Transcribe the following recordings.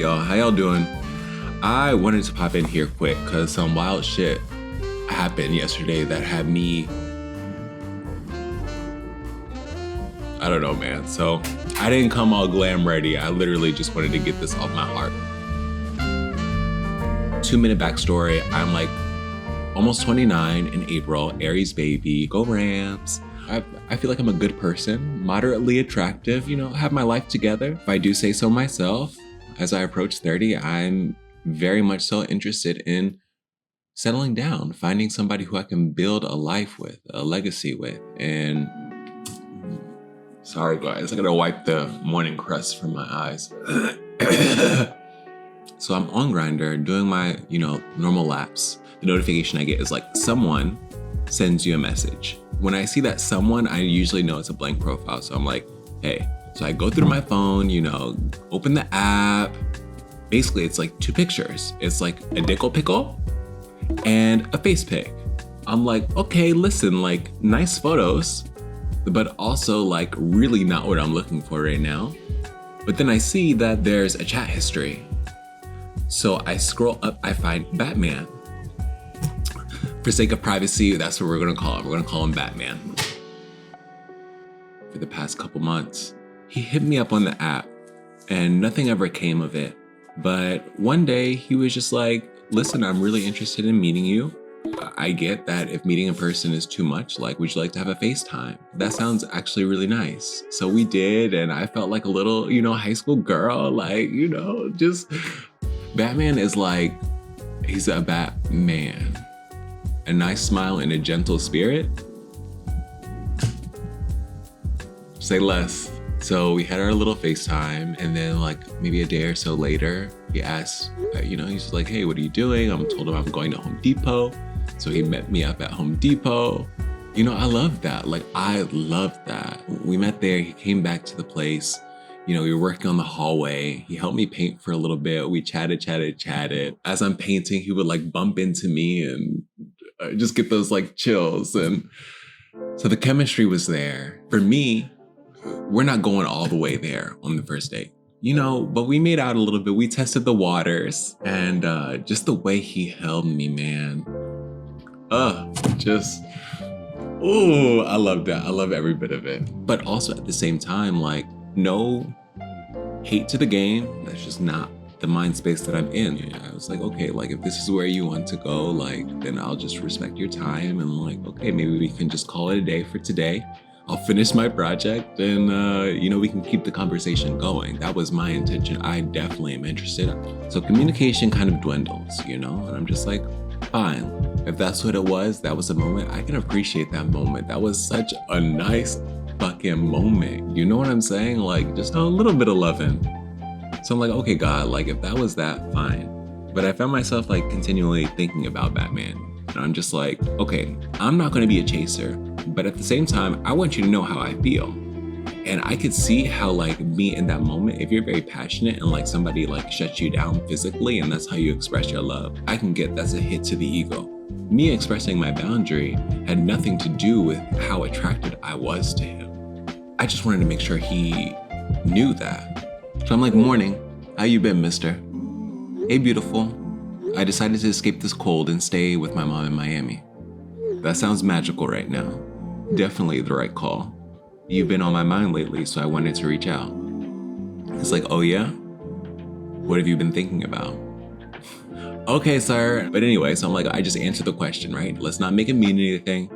y'all? How y'all doing? I wanted to pop in here quick because some wild shit happened yesterday that had me, I don't know, man. So I didn't come all glam ready. I literally just wanted to get this off my heart. 2-minute backstory. I'm like almost 29 in April, Aries baby, go Rams. I feel like I'm a good person, moderately attractive, you know, have my life together. If I do say so myself, as I approach 30, I'm very much so interested in settling down, finding somebody who I can build a life with, a legacy with. And sorry guys, I gotta wipe the morning crust from my eyes. So I'm on Grindr doing my, normal laps. The notification I get is like, someone sends you a message. When I see that someone, I usually know it's a blank profile. So I'm like, hey. So I go through my phone, open the app. Basically, it's like 2 pictures. It's like a dickle pickle and a face pic. I'm like, okay, listen, like nice photos, but also like really not what I'm looking for right now. But then I see that there's a chat history. So I scroll up, I find Batman. For sake of privacy, that's what we're gonna call him. We're gonna call him Batman. For the past couple months, he hit me up on the app and nothing ever came of it. But one day he was just like, listen, I'm really interested in meeting you. I get that if meeting in person is too much, like, would you like to have a FaceTime? That sounds actually really nice. So we did, and I felt like a little, high school girl, like, just Batman is like, he's a Batman. A nice smile and a gentle spirit. Say less. So we had our little FaceTime, and then like maybe a day or so later, he asked, he's like, hey, what are you doing? I'm told him I'm going to Home Depot. So he met me up at Home Depot. I love that. Like, I love that. We met there, he came back to the place. We were working on the hallway. He helped me paint for a little bit. We chatted. As I'm painting, he would like bump into me and just get those like chills. And so the chemistry was there. For me, we're not going all the way there on the first date, but we made out a little bit. We tested the waters, and just the way he held me, man. I love that. I love every bit of it. But also at the same time, like, no hate to the game. That's just not the mind space that I'm in. I was like, okay, like if this is where you want to go, like, then I'll just respect your time, and like, okay, maybe we can just call it a day for today. I'll finish my project, and we can keep the conversation going. That was my intention. I definitely am interested. So communication kind of dwindles, and I'm just like, fine. If that's what it was, that was a moment. I can appreciate that moment. That was such a nice fucking moment. You know what I'm saying? Like, just a little bit of loving. So I'm like, okay, God, like if that was that, fine. But I found myself like continually thinking about Batman. And I'm just like, okay, I'm not gonna be a chaser, but at the same time, I want you to know how I feel. And I could see how like me in that moment, if you're very passionate and like somebody like shuts you down physically and that's how you express your love, I can get that's a hit to the ego. Me expressing my boundary had nothing to do with how attracted I was to him. I just wanted to make sure he knew that. So I'm like, morning, how you been, mister? Hey, beautiful. I decided to escape this cold and stay with my mom in Miami. That sounds magical right now. Definitely the right call. You've been on my mind lately, so I wanted to reach out. He's like, oh yeah? What have you been thinking about? Okay, sir. But anyway, so I'm like, I just answered the question, right? Let's not make it mean anything.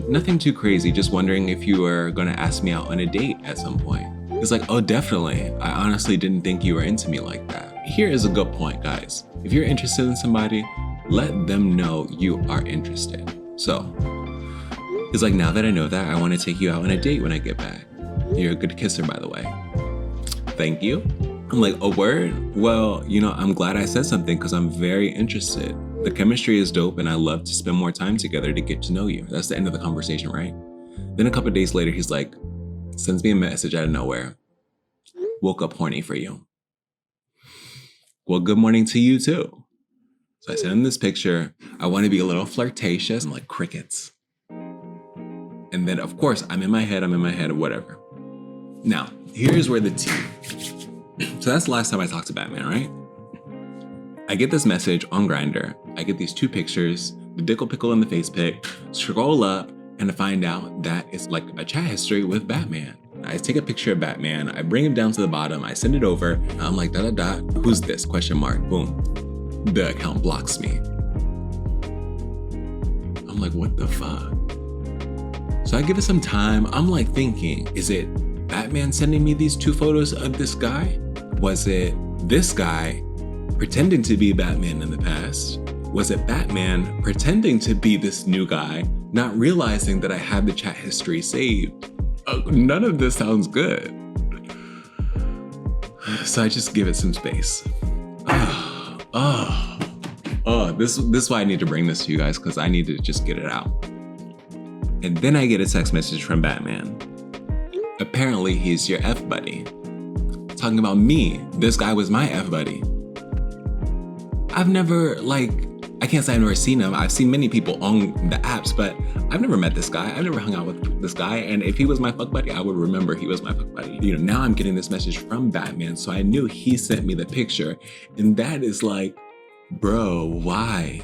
Nothing too crazy, just wondering if you were gonna ask me out on a date at some point. He's like, oh, definitely. I honestly didn't think you were into me like that. Here is a good point, guys. If you're interested in somebody, let them know you are interested. So, he's like, now that I know that, I want to take you out on a date when I get back. You're a good kisser, by the way. Thank you. I'm like, a word? Well, I'm glad I said something because I'm very interested. The chemistry is dope and I love to spend more time together to get to know you. That's the end of the conversation, right? Then a couple of days later, he's like, sends me a message out of nowhere. Woke up horny for you. Well, good morning to you too. So I sent him this picture. I want to be a little flirtatious. I'm like, crickets. And then, of course, I'm in my head, whatever. Now, here's where the tea. So that's the last time I talked to Batman, right? I get this message on Grindr. I get these 2 pictures, the dickle pickle and the face pic, scroll up and I find out that it's like a chat history with Batman. I take a picture of Batman, I bring him down to the bottom, I send it over. I'm like, who's this? Question mark, boom. The account blocks me. I'm like, what the fuck? So I give it some time. I'm like thinking, is it Batman sending me these 2 photos of this guy? Was it this guy pretending to be Batman in the past? Was it Batman pretending to be this new guy, not realizing that I had the chat history saved? None of this sounds good. So I just give it some space. This is why I need to bring this to you guys, because I need to just get it out. And then I get a text message from Batman. Apparently he's your F buddy. Talking about me. This guy was my F buddy. I've never, I can't say I've never seen him. I've seen many people on the apps, but I've never met this guy. I've never hung out with this guy. And if he was my fuck buddy, I would remember he was my fuck buddy. Now I'm getting this message from Batman. So I knew he sent me the picture. And that is like, bro, why?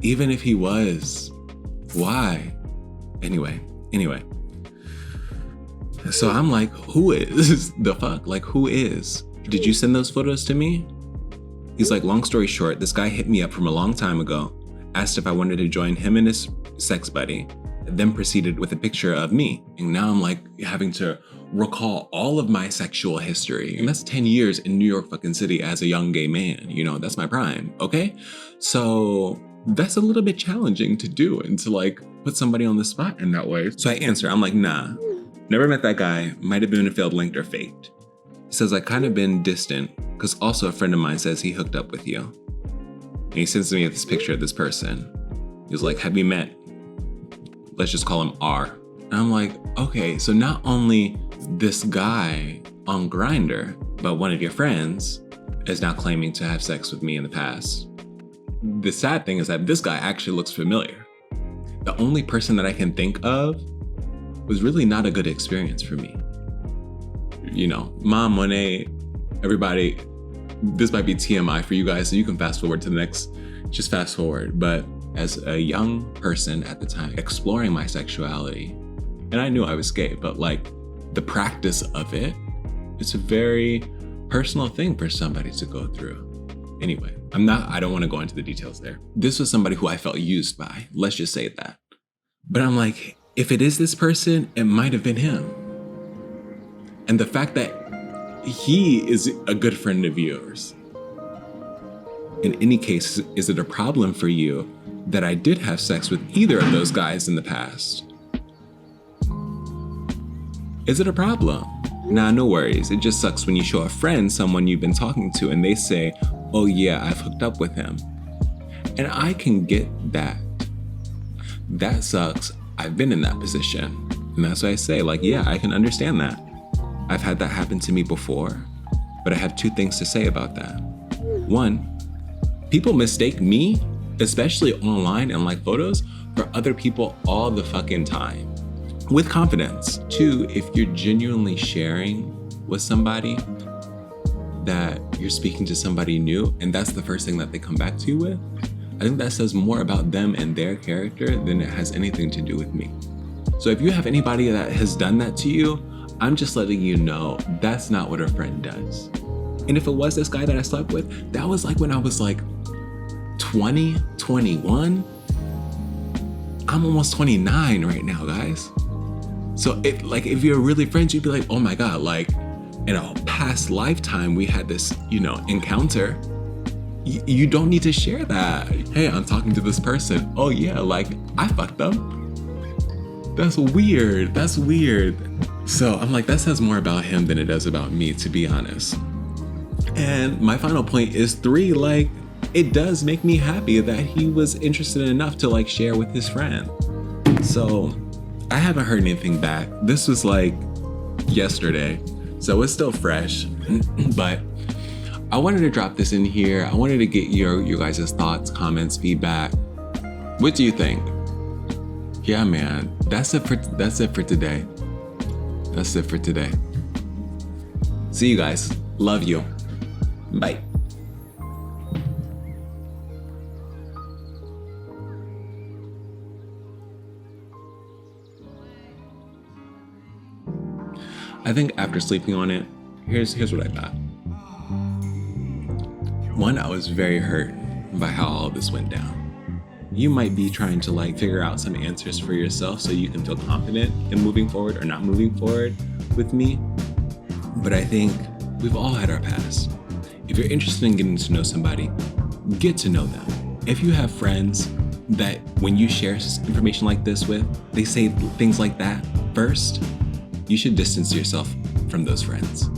Even if he was, why? Anyway. So I'm like, who is the fuck? Like, who is? Did you send those photos to me? He's like, long story short, this guy hit me up from a long time ago, asked if I wanted to join him and his sex buddy, then proceeded with a picture of me. And now I'm like having to recall all of my sexual history. And that's 10 years in New York fucking city as a young gay man. That's my prime, okay? So that's a little bit challenging to do and to put somebody on the spot in that way. So I answer, I'm like, nah, never met that guy. Might have been a failed link or faked. He says, I kind of been distant because also a friend of mine says he hooked up with you. And he sends me this picture of this person. He was like, have you met? Let's just call him R. And I'm like, okay, so not only this guy on Grindr, but one of your friends is now claiming to have sex with me in the past. The sad thing is that this guy actually looks familiar. The only person that I can think of was really not a good experience for me. Mom, Monet, everybody, this might be TMI for you guys, so you can fast forward to the next, just fast forward. But as a young person at the time, exploring my sexuality, and I knew I was gay, but the practice of it, it's a very personal thing for somebody to go through. Anyway, I don't want to go into the details there. This was somebody who I felt used by, let's just say that. But I'm like, if it is this person, it might have been him. And the fact that he is a good friend of yours. In any case, is it a problem for you that I did have sex with either of those guys in the past? Is it a problem? Nah, no worries. It just sucks when you show a friend someone you've been talking to and they say, oh yeah, I've hooked up with him. And I can get that. That sucks. I've been in that position. And that's why I say, yeah, I can understand that. I've had that happen to me before, but I have 2 things to say about that. 1, people mistake me, especially online and photos, for other people all the fucking time. With confidence. 2, if you're genuinely sharing with somebody that you're speaking to somebody new, and that's the first thing that they come back to you with, I think that says more about them and their character than it has anything to do with me. So if you have anybody that has done that to you, I'm just letting you know that's not what a friend does. And if it was this guy that I slept with, that was when I was 20, 21. I'm almost 29 right now, guys. So if you're really friends, you'd be like, oh my God, in a past lifetime, we had this, encounter. You don't need to share that. Hey, I'm talking to this person. Oh yeah, I fucked them. That's weird. So I'm like, that says more about him than it does about me, to be honest. And my final point is 3, it does make me happy that he was interested enough to share with his friend. So I haven't heard anything back. This was yesterday, so it's still fresh, but I wanted to drop this in here. I wanted to get your guys' thoughts, comments, feedback. What do you think? Yeah, man, that's it for today. That's it for today. See you guys. Love you. Bye. I think after sleeping on it, here's what I thought. One, I was very hurt by how all this went down. You might be trying to like figure out some answers for yourself so you can feel confident in moving forward or not moving forward with me. But I think we've all had our past. If you're interested in getting to know somebody, get to know them. If you have friends that when you share information like this with, they say things like that first, you should distance yourself from those friends.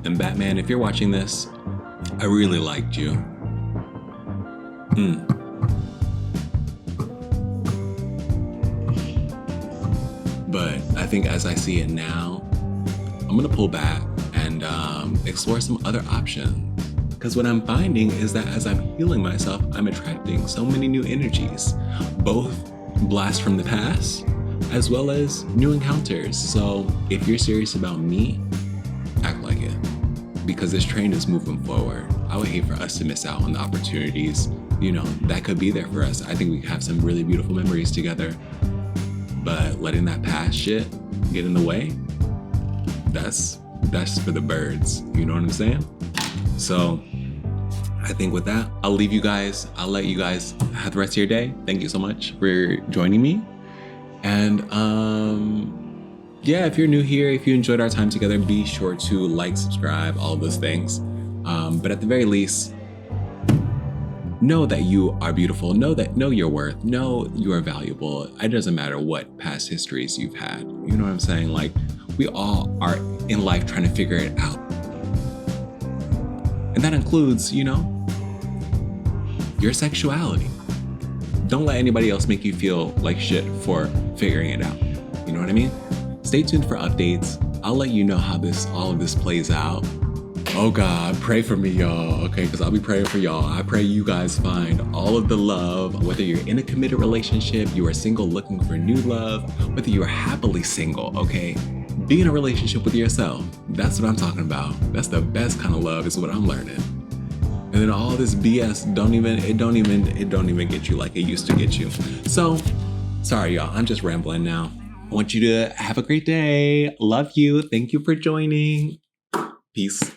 And Batman, if you're watching this, I really liked you. But I think as I see it now, I'm gonna pull back and explore some other options. Because what I'm finding is that as I'm healing myself, I'm attracting so many new energies, both blasts from the past, as well as new encounters. So if you're serious about me, act like it. Because this train is moving forward. I would hate for us to miss out on the opportunities, that could be there for us. I think we have some really beautiful memories together. But letting that past shit get in the way, that's for the birds. You know what I'm saying? So I think with that, I'll leave you guys. I'll let you guys have the rest of your day. Thank you so much for joining me. And if you're new here, if you enjoyed our time together, be sure to like, subscribe, all of those things. But at the very least, know that you are beautiful. Know your worth. Know you are valuable. It doesn't matter what past histories you've had. You know what I'm saying? Like, we all are in life trying to figure it out. And that includes, your sexuality. Don't let anybody else make you feel like shit for figuring it out. You know what I mean? Stay tuned for updates. I'll let you know how all of this plays out. Oh God, pray for me, y'all, okay? Because I'll be praying for y'all. I pray you guys find all of the love, whether you're in a committed relationship, you are single looking for new love, whether you are happily single, okay? Be in a relationship with yourself. That's what I'm talking about. That's the best kind of love is what I'm learning. And then all this BS don't even get you like it used to get you. So, sorry y'all, I'm just rambling now. I want you to have a great day. Love you. Thank you for joining. Peace.